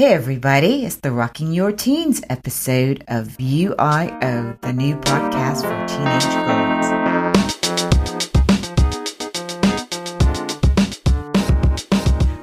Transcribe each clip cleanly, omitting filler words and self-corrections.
Hey everybody, it's the Rocking Your Teens episode of UIO, the new podcast for teenage girls.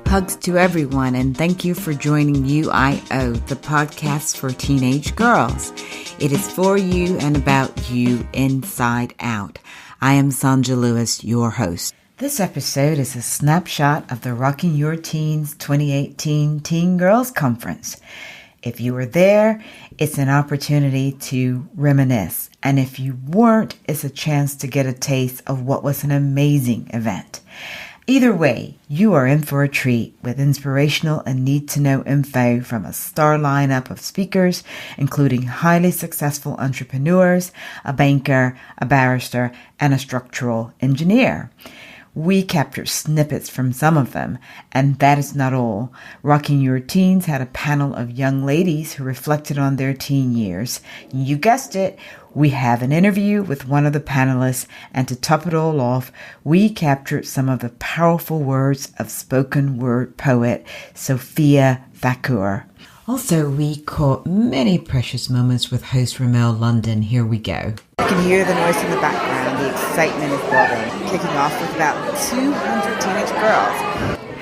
Hugs to everyone and thank you for joining UIO, the podcast for teenage girls. It is for you and about you inside out. I am Sonja Lewis, your host. This episode is a snapshot of the Rocking Your Teens 2018 Teen Girls Conference. If you were there, it's an opportunity to reminisce. And if you weren't, it's a chance to get a taste of what was an amazing event. Either way, you are in for a treat with inspirational and need-to-know info from a star lineup of speakers, including highly successful entrepreneurs, a banker, a barrister, and a structural engineer. We captured snippets from some of them, and that is not all. Rocking Your Teens had a panel of young ladies who reflected on their teen years. You guessed it, we have an interview with one of the panelists, and to top it all off, we captured some of the powerful words of spoken word poet Sophia Thakur. Also, we caught many precious moments with host Rimmel London. Here we go. You can hear the noise in the background. The excitement is building. Kicking off with about 200 teenage girls.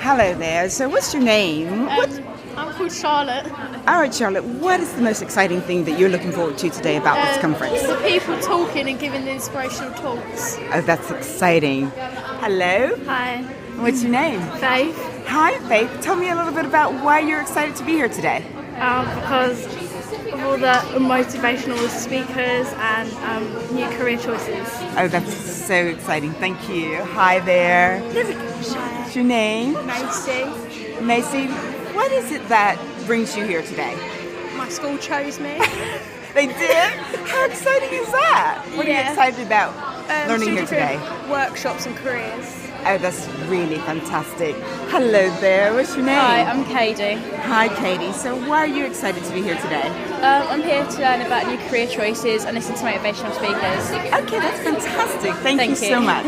Hello there. So what's your name? I'm called Charlotte. All right, Charlotte. What is the most exciting thing that you're looking forward to today about this conference? The people talking and giving the inspirational talks. Oh, that's exciting. Hello. Hi. What's your name? Faith. Hi, Faith. Tell me a little bit about why you're excited to be here today. Because of all the motivational speakers and new career choices. Oh, that's so exciting. Thank you. Hi there. What's your name? Macy. Macy, what is it that brings you here today? My school chose me. They did? How exciting is that? What are you excited about learning here today? Workshops and careers. Oh, that's really fantastic. Hello there. What's your name? Hi, I'm Katie. Hi, Katie. So why are you excited to be here today? I'm here to learn about new career choices and listen to motivational speakers. Okay, that's fantastic. Thank you so much.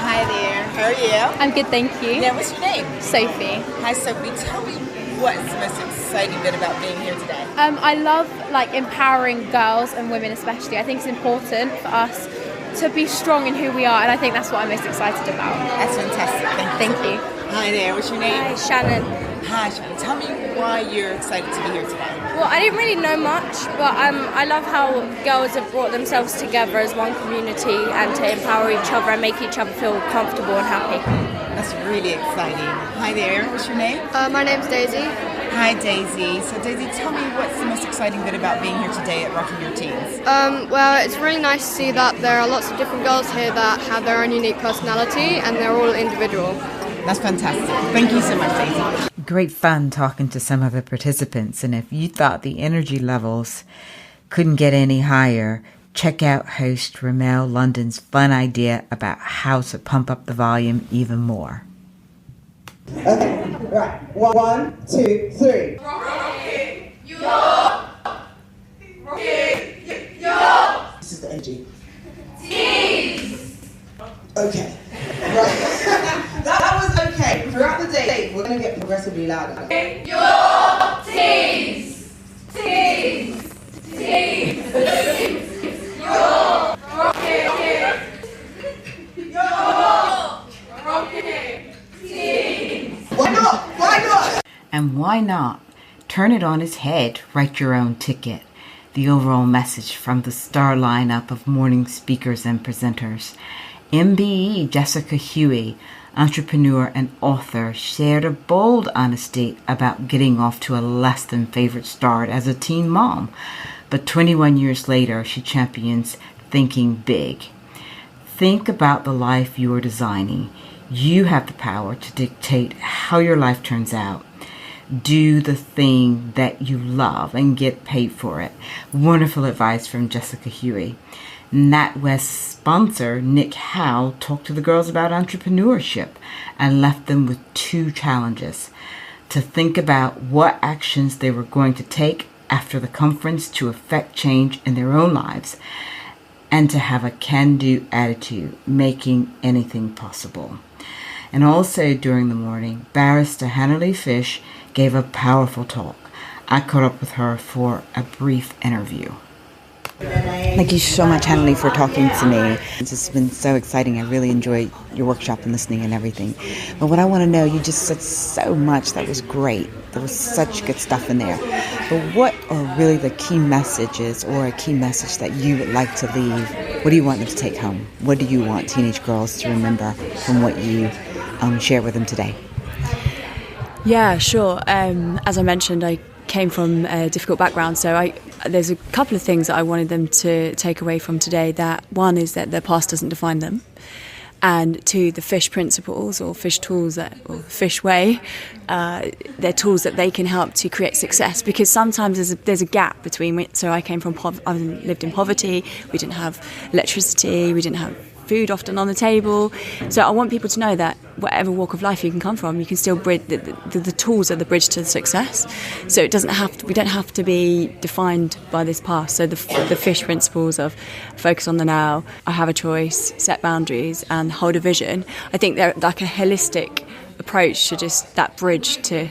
Hi there. How are you? I'm good, thank you. Yeah, what's your name? Sophie. Hi, Sophie. Tell me what's the most exciting bit about being here today? I love empowering girls and women especially. I think it's important for us to be strong in who we are, and I think that's what I'm most excited about. That's fantastic. Thank you. Hi there. What's your name? Hi, Shannon. Hi, Shannon. Tell me why you're excited to be here today. Well, I didn't really know much, but I love how girls have brought themselves together as one community and to empower each other and make each other feel comfortable and happy. That's really exciting. Hi there. What's your name? My name's Daisy. Hi, Daisy. So, Daisy, tell me what's the most exciting bit about being here today at Rocking Your Teens? Well, it's really nice to see that there are lots of different girls here that have their own unique personality and they're all individual. That's fantastic. Thank you so much, Daisy. Great fun talking to some of the participants. And if you thought the energy levels couldn't get any higher, check out host Rimmel London's fun idea about how to pump up the volume even more. Okay, right. 1, 2, 3. Rocky, This is the energy. Teens. Okay. Right. That was okay. Throughout the day, we're going to get progressively louder. Your teens. Teens. Teens. Your rocking. Your rocking. Teens. Why not? Why not? And why not? Turn it on its head. Write your own ticket. The overall message from the star lineup of morning speakers and presenters. MBE Jessica Huey, entrepreneur and author, shared a bold honesty about getting off to a less than favorite start as a teen mom. But 21 years later, she champions thinking big. Think about the life you are designing. You have the power to dictate how your life turns out. Do the thing that you love and get paid for it. Wonderful advice from Jessica Huey. NatWest sponsor Nick Howe talked to the girls about entrepreneurship and left them with 2 challenges. To think about what actions they were going to take after the conference to affect change in their own lives, and to have a can-do attitude, making anything possible. And also during the morning, barrister Hannah Lee Fish gave a powerful talk. I caught up with her for a brief interview. Thank you so much, Hanley, for talking to me. It's just been so exciting. I really enjoy your workshop and listening and everything. But what I want to know, you just said so much that was great. There was such good stuff in there. But what are really the key messages or a key message that you would like to leave? What do you want them to take home? What do you want teenage girls to remember from what you shared with them today? Yeah, sure. As I mentioned, I came from a difficult background, so there's a couple of things that I wanted them to take away from today. That one is that their past doesn't define them, and two, the fish principles or fish tools or fish way, they're tools that they can help to create success. Because sometimes there's a gap between. So I came from I lived in poverty. We didn't have electricity. We didn't have food often on the table. So I want people to know that whatever walk of life you can come from, you can still bridge the tools are the bridge to success. So it doesn't have to, we don't have to be defined by this past. So the fish principles of focus on the now, I have a choice, set boundaries, and hold a vision. I think they're like a holistic approach to just that bridge to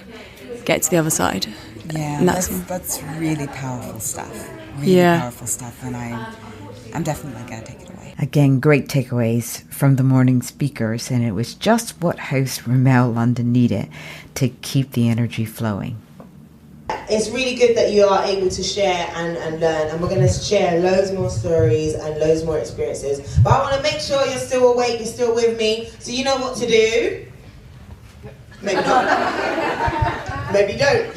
get to the other side. Yeah, that's really powerful stuff. Powerful stuff, and I'm definitely going to take it away. Again, great takeaways from the morning speakers, and it was just what host Rimmel London needed to keep the energy flowing. It's really good that you are able to share and learn, and we're going to share loads more stories and loads more experiences. But I want to make sure you're still awake, you're still with me, so you know what to do. Maybe not. Maybe don't.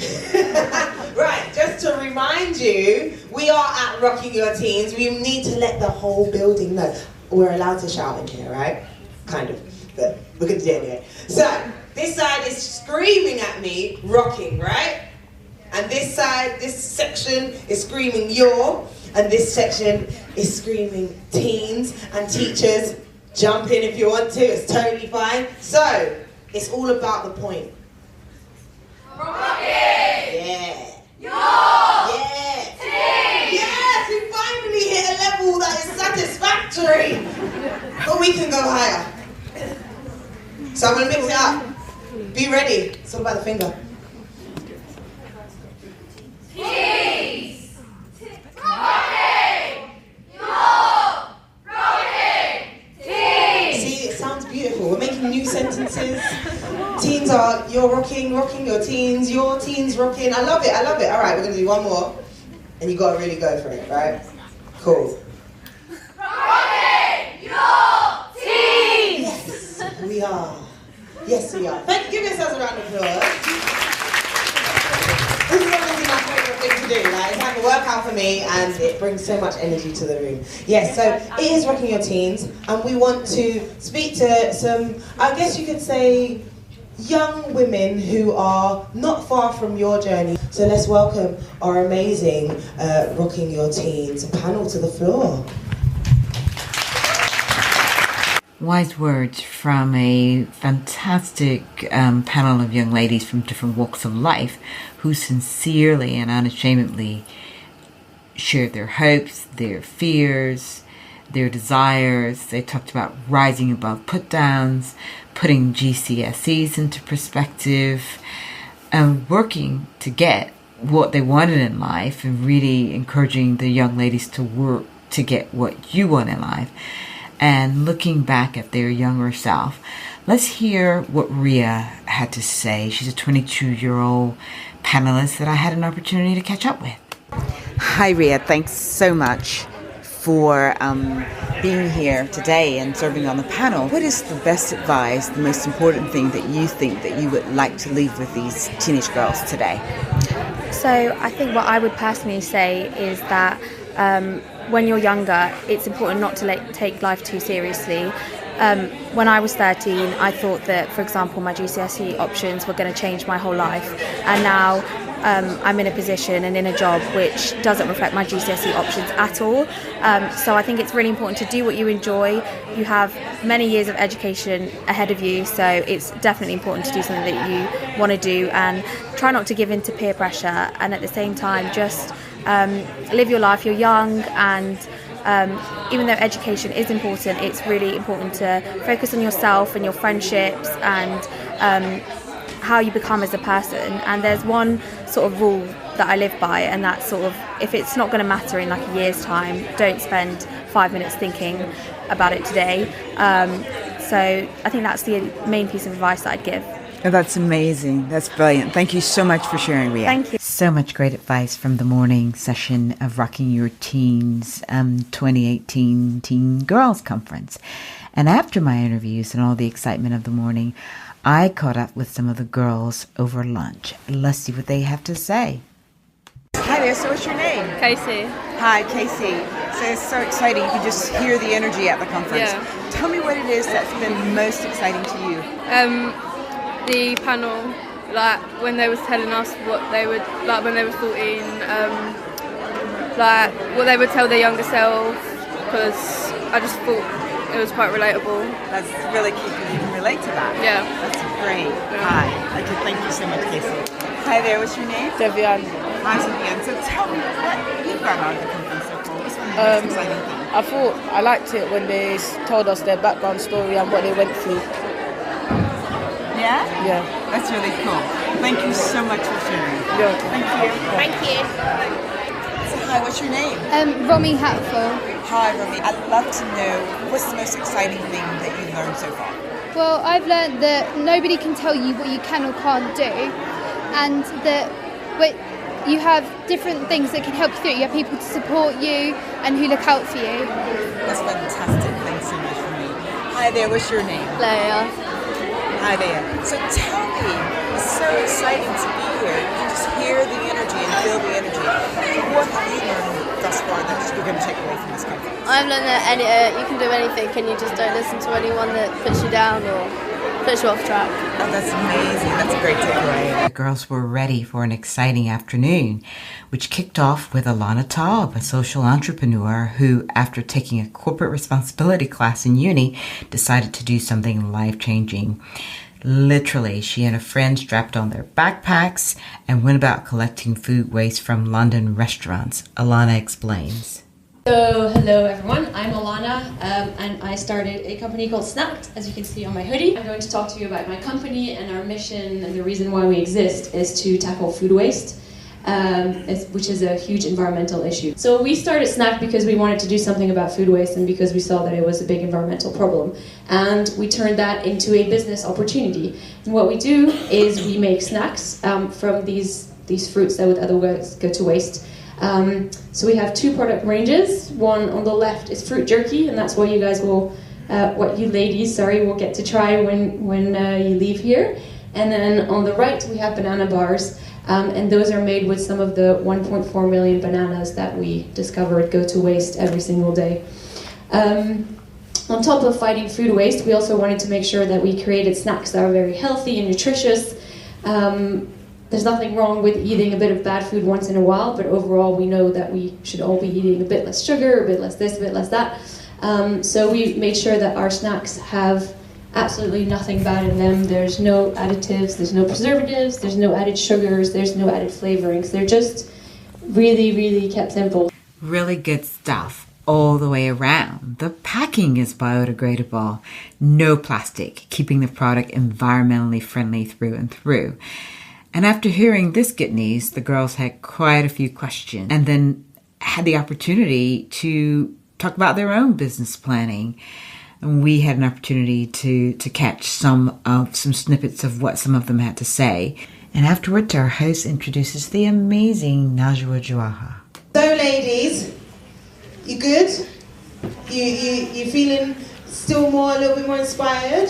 Right, just to remind you, we are at Rocking Your Teens. We need to let the whole building know. We're allowed to shout in here, right? Kind of, but we're going to do it anyway. So, this side is screaming at me, rocking, right? And this side, this section is screaming your, and this section is screaming teens and teachers. Jump in if you want to, it's totally fine. So, it's all about the point. Rocking! Yeah. Your Yeah. team! Yes, we finally hit a level that is satisfactory. But we can go higher. So I'm going to mix it up. Be ready. It's all about the finger. Teens! Rocking! Your rocking team! See, it sounds beautiful. We're making new sentences. Teens are, you're rocking your teens, your teens rocking. I love it. All right, we're going to do one more. And you got to really go for it, right? Cool. Rocking your team! Yes, we are. Yes, we are. Give yourselves a round of applause. This is honestly my favourite thing to do. Like, it's like a workout for me, and it brings so much energy to the room. Yes, so it is Rocking Your Teens, and we want to speak to some, I guess you could say, young women who are not far from your journey. So let's welcome our amazing Rocking Your Teens panel to the floor. Wise words from a fantastic panel of young ladies from different walks of life who sincerely and unashamedly shared their hopes, their fears, their desires. They talked about rising above put-downs, putting GCSEs into perspective, and working to get what they wanted in life, and really encouraging the young ladies to work to get what you want in life, and looking back at their younger self. Let's hear what Ria had to say. She's a 22-year-old panelist that I had an opportunity to catch up with. Hi, Ria. Thanks so much for being here today and serving on the panel. What is the best advice, the most important thing that you think that you would like to leave with these teenage girls today? So I think what I would personally say is that when you're younger, it's important not to take life too seriously. When I was 13, I thought that, for example, my GCSE options were going to change my whole life, and now I'm in a position and in a job which doesn't reflect my GCSE options at all. So I think it's really important to do what you enjoy. You have many years of education ahead of you, so it's definitely important to do something that you want to do, and try not to give in to peer pressure, and at the same time just live your life. You're young, and even though education is important, it's really important to focus on yourself and your friendships, and how you become as a person. And there's one sort of rule that I live by, and that's sort of, if it's not going to matter in like a year's time, don't spend 5 minutes thinking about it today. So I think that's the main piece of advice that I'd give. Oh, that's amazing. That's brilliant. Thank you so much for sharing, Ria. Thank you. So much great advice from the morning session of Rocking Your Teens 2018 Teen Girls Conference. And after my interviews and all the excitement of the morning, I caught up with some of the girls over lunch. Let's see what they have to say. Hi there, so what's your name? Casey. Hi, Casey. So it's so exciting. You can just hear the energy at the conference. Yeah. Tell me what it is that's been most exciting to you. The panel, like when they was telling us what they would, like when they were 14, like what they would tell their younger self, because I just thought it was quite relatable. That's really cute because you can relate to that. Yeah. That's great. Yeah. Hi. Okay, thank you so much, Casey. Hi there, what's your name? Devian. Hi, Sophia. So tell me what you've got out of the conference so far. What's been the most exciting thing? I liked it when they told us their background story and what they went through. Yeah? Yeah. That's really cool. Thank you so much for sharing. Yeah. Thank you. Thank you. So, hi, what's your name? Romy Hatfield. Hi, Romy. I'd love to know what's the most exciting thing that you've learned so far? Well, I've learned that nobody can tell you what you can or can't do, and that you have different things that can help you through it. You have people to support you and who look out for you. That's fantastic. Thanks so much for me. Hi there, what's your name? Leia. Hi there. So tell me, it's so exciting to be here. You can just hear the energy and feel the energy. What have you learned thus far that you're going to take away from this conference? I've learned that you can do anything and you just don't listen to anyone that puts you down or puts you off track. Oh, that's amazing. That's a great takeaway. The girls were ready for an exciting afternoon, which kicked off with Alana Taub, a social entrepreneur who, after taking a corporate responsibility class in uni, decided to do something life-changing. Literally, she and a friend strapped on their backpacks and went about collecting food waste from London restaurants. Alana explains. So, hello everyone, I'm Alana, and I started a company called Snacked, as you can see on my hoodie. I'm going to talk to you about my company, and our mission and the reason why we exist is to tackle food waste, which is a huge environmental issue. So we started Snacked because we wanted to do something about food waste and because we saw that it was a big environmental problem. And we turned that into a business opportunity. And what we do is we make snacks from these fruits that would otherwise go to waste. So we have two product ranges. One on the left is fruit jerky, and that's what you guys will, will get to try when you leave here. And then on the right we have banana bars, and those are made with some of the 1.4 million bananas that we discovered go to waste every single day. On top of fighting food waste, we also wanted to make sure that we created snacks that are very healthy and nutritious. There's nothing wrong with eating a bit of bad food once in a while, but overall we know that we should all be eating a bit less sugar, a bit less this, a bit less that. So we made sure that our snacks have absolutely nothing bad in them. There's no additives, there's no preservatives, there's no added sugars, there's no added flavorings. They're just really, really kept simple. Really good stuff all the way around. The packing is biodegradable, no plastic, keeping the product environmentally friendly through and through. And after hearing this good news, the girls had quite a few questions and then had the opportunity to talk about their own business planning. And we had an opportunity to catch some snippets of what some of them had to say. And afterwards, our host introduces the amazing Najwa Jawaha. So, ladies, you good? You feeling still a little bit more inspired?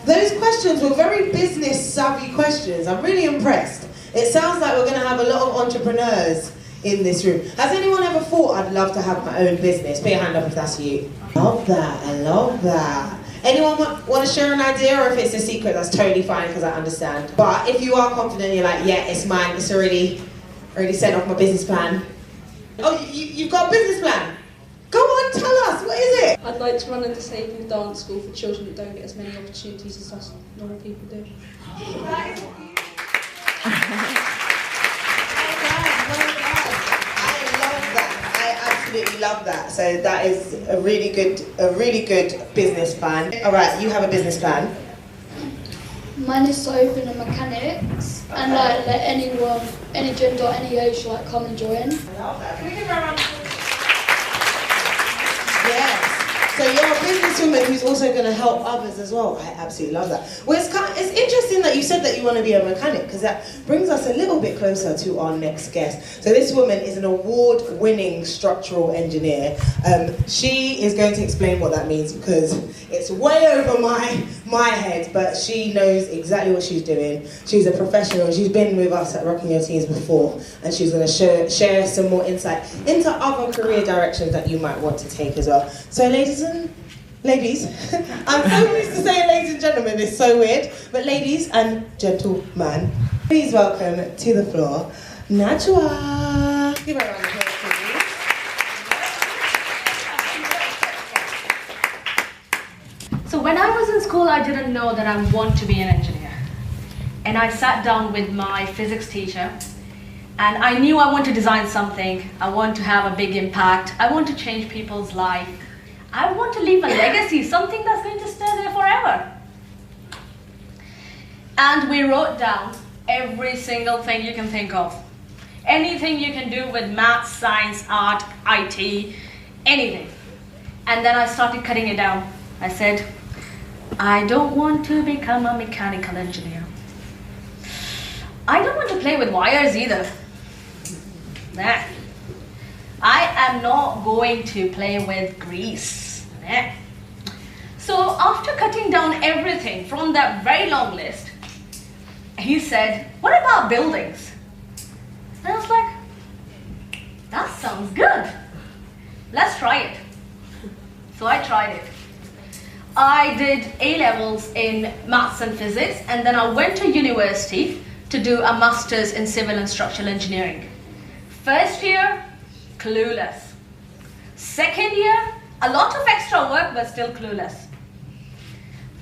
Those questions were very business savvy questions. I'm really impressed. It sounds like we're going to have a lot of entrepreneurs in this room. Has anyone ever thought I'd love to have my own business? Put your hand up if that's you. Love that. I love that. Anyone want to share an idea, or if it's a secret, that's totally fine because I understand. But if you are confident, you're like, yeah, it's mine. It's already sent off my business plan. Oh, you've got a business plan? Go on, tell us. What is it? I'd like to run a disabled dance school for children that don't get as many opportunities as us normal people do. Absolutely love that. So that is a really good business plan. All right, you have a business plan. Mine is open and mechanics, and like let anyone, any gender, any age, like come and join. I love that. Can we give her a round of applause? Yes. So you're a businesswoman who's also going to help others as well. I absolutely love that. Well, it's interesting that you said that you want to be a mechanic, because that brings us a little bit closer to our next guest. So this woman is an award-winning structural engineer. She is going to explain what that means, because it's way over my head, but she knows exactly what she's doing. She's a professional. She's been with us at Rocking Your Teens before, and she's going to share some more insight into other career directions that you might want to take as well. So ladies, I'm so used to saying ladies and gentlemen, it's so weird, but ladies and gentlemen, please welcome to the floor, Najwa. Give her a round of applause, please. So when I was in school, I didn't know that I want to be an engineer. And I sat down with my physics teacher, and I knew I want to design something. I want to have a big impact. I want to change people's life. I want to leave a legacy, something that's going to stay there forever. And we wrote down every single thing you can think of. Anything you can do with maths, science, art, IT, anything. And then I started cutting it down. I said, I don't want to become a mechanical engineer. I don't want to play with wires either. Nah. I am not going to play with grease. Nah. So after cutting down everything from that very long list, he said, what about buildings? And I was like, that sounds good. Let's try it. So I tried it. I did A-levels in maths and physics, and then I went to university to do a master's in civil and structural engineering. First year, clueless. Second year, a lot of extra work, but still clueless.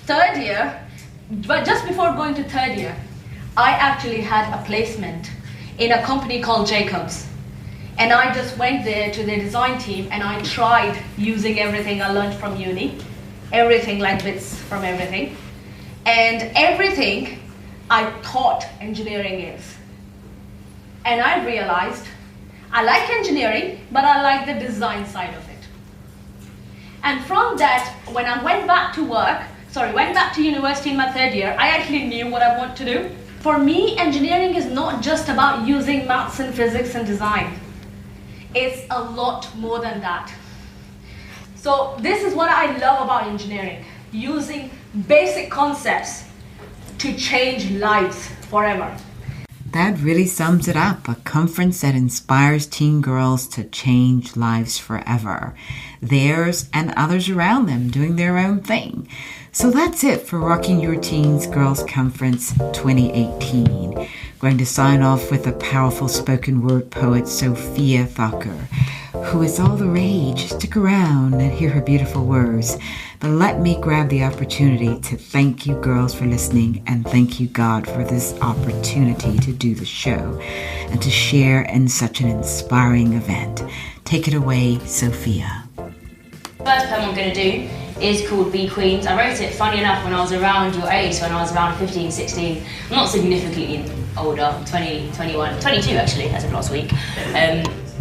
Third year, but just before going to third year, I actually had a placement in a company called Jacobs. And I just went there to their design team, and I tried using everything I learned from uni, everything like bits from everything, and everything I thought engineering is. And I realized I like engineering, but I like the design side of it. And from that, when I went back to university in my third year, I actually knew what I want to do. For me, engineering is not just about using maths and physics and design. It's a lot more than that. So this is what I love about engineering, using basic concepts to change lives forever. That really sums it up, a conference that inspires teen girls to change lives forever. Theirs and others around them doing their own thing. So that's it for Rocking Your Teens Girls Conference 2018. Going to sign off with a powerful spoken word poet, Sophia Thakur, who is all the rage. Stick around and hear her beautiful words. But let me grab the opportunity to thank you girls for listening, and thank you God for this opportunity to do the show and to share in such an inspiring event. Take it away, Sophia. First poem I'm going to do is called Be Queens. I wrote it, funny enough, when I was around your age, when I was around 15, 16. I'm not significantly older, 20, 21, 22 actually, as of last week.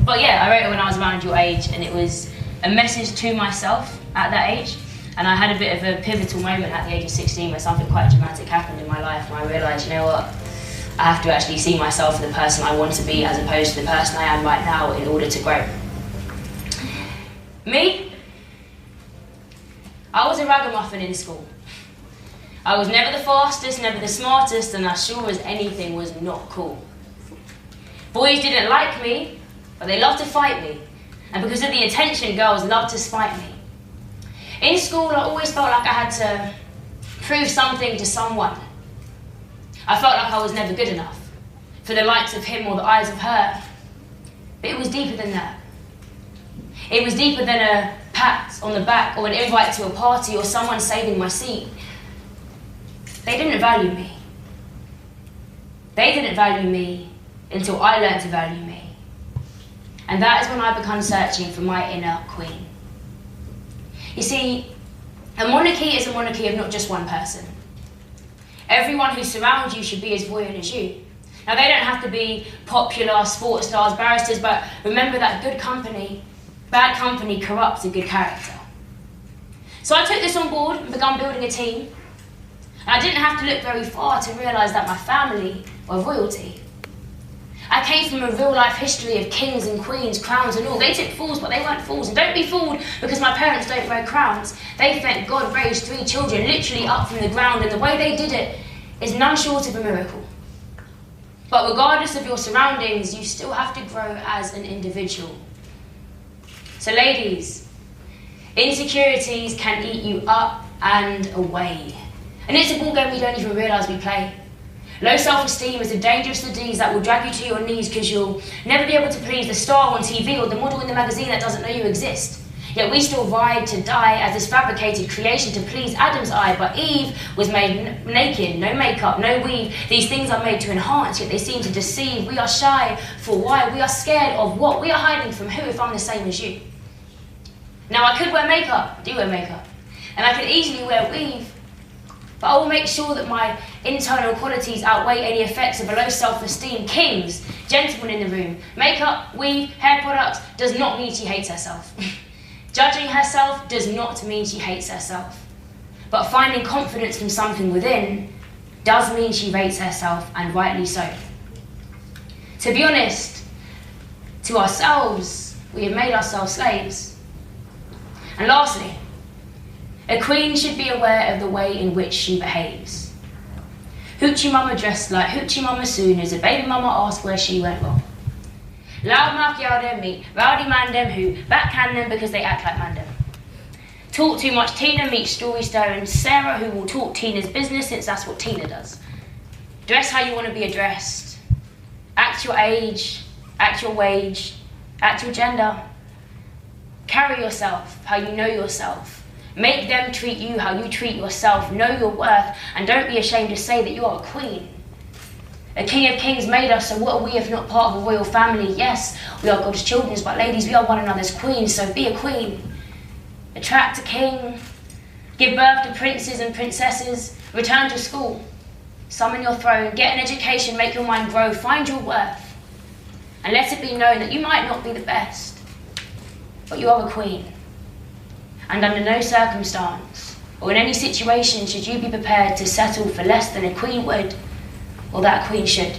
But yeah, I wrote it when I was around your age, and it was a message to myself at that age. And I had a bit of a pivotal moment at the age of 16 where something quite dramatic happened in my life, where I realised, you know what, I have to actually see myself as the person I want to be as opposed to the person I am right now in order to grow. Me? I was a ragamuffin in school. I was never the fastest, never the smartest, and as sure as anything was not cool. Boys didn't like me, but they loved to fight me. And because of the attention, girls loved to spite me. In school, I always felt like I had to prove something to someone. I felt like I was never good enough for the likes of him or the eyes of her. But it was deeper than that. It was deeper than a pat on the back or an invite to a party or someone saving my seat. They didn't value me. They didn't value me until I learned to value me. And that is when I began searching for my inner queen. You see, a monarchy is a monarchy of not just one person. Everyone who surrounds you should be as royal as you. Now, they don't have to be popular, sports stars, barristers, but remember that bad company corrupts a good character. So I took this on board and began building a team. And I didn't have to look very far to realise that my family were royalty. I came from a real-life history of kings and queens, crowns and all. They took fools, but they weren't fools. And don't be fooled because my parents don't wear crowns. They thank God raised 3 children literally up from the ground, and the way they did it is none short of a miracle. But regardless of your surroundings, you still have to grow as an individual. So ladies, insecurities can eat you up and away. And it's a ball game we don't even realise we play. Low self-esteem is a dangerous disease that will drag you to your knees because you'll never be able to please the star on TV or the model in the magazine that doesn't know you exist. Yet we still ride to die as this fabricated creation to please Adam's eye, but Eve was made naked, no makeup, no weave. These things are made to enhance, yet they seem to deceive. We are shy for why? We are scared of what? We are hiding from who if I'm the same as you? Now I could wear makeup, I do wear makeup, and I could easily wear weave, but I will make sure that my internal qualities outweigh any effects of a low self-esteem. Kings, gentlemen in the room, makeup, weave, hair products does not mean she hates herself. Judging herself does not mean she hates herself. But finding confidence from something within does mean she rates herself, and rightly so. To be honest, to ourselves, we have made ourselves slaves. And lastly, a queen should be aware of the way in which she behaves. Hoochie mama dressed like Hoochie mama soon as a baby mama asked where she went wrong. Loudmouth yell them meet, rowdy man them who backhand them because they act like man them. Talk too much Tina meets story stirring Sarah who will talk Tina's business since that's what Tina does. Dress how you want to be addressed. Act your age, act your wage, act your gender. Carry yourself how you know yourself. Make them treat you how you treat yourself. Know your worth and don't be ashamed to say that you are a queen. A king of kings made us, so what are we if not part of a royal family? Yes, we are God's children, but ladies, we are one another's queens, so be a queen. Attract a king. Give birth to princes and princesses. Return to school. Summon your throne. Get an education. Make your mind grow. Find your worth. And let it be known that you might not be the best, but you are a queen. And under no circumstance, or in any situation, should you be prepared to settle for less than a queen would, or that a queen should.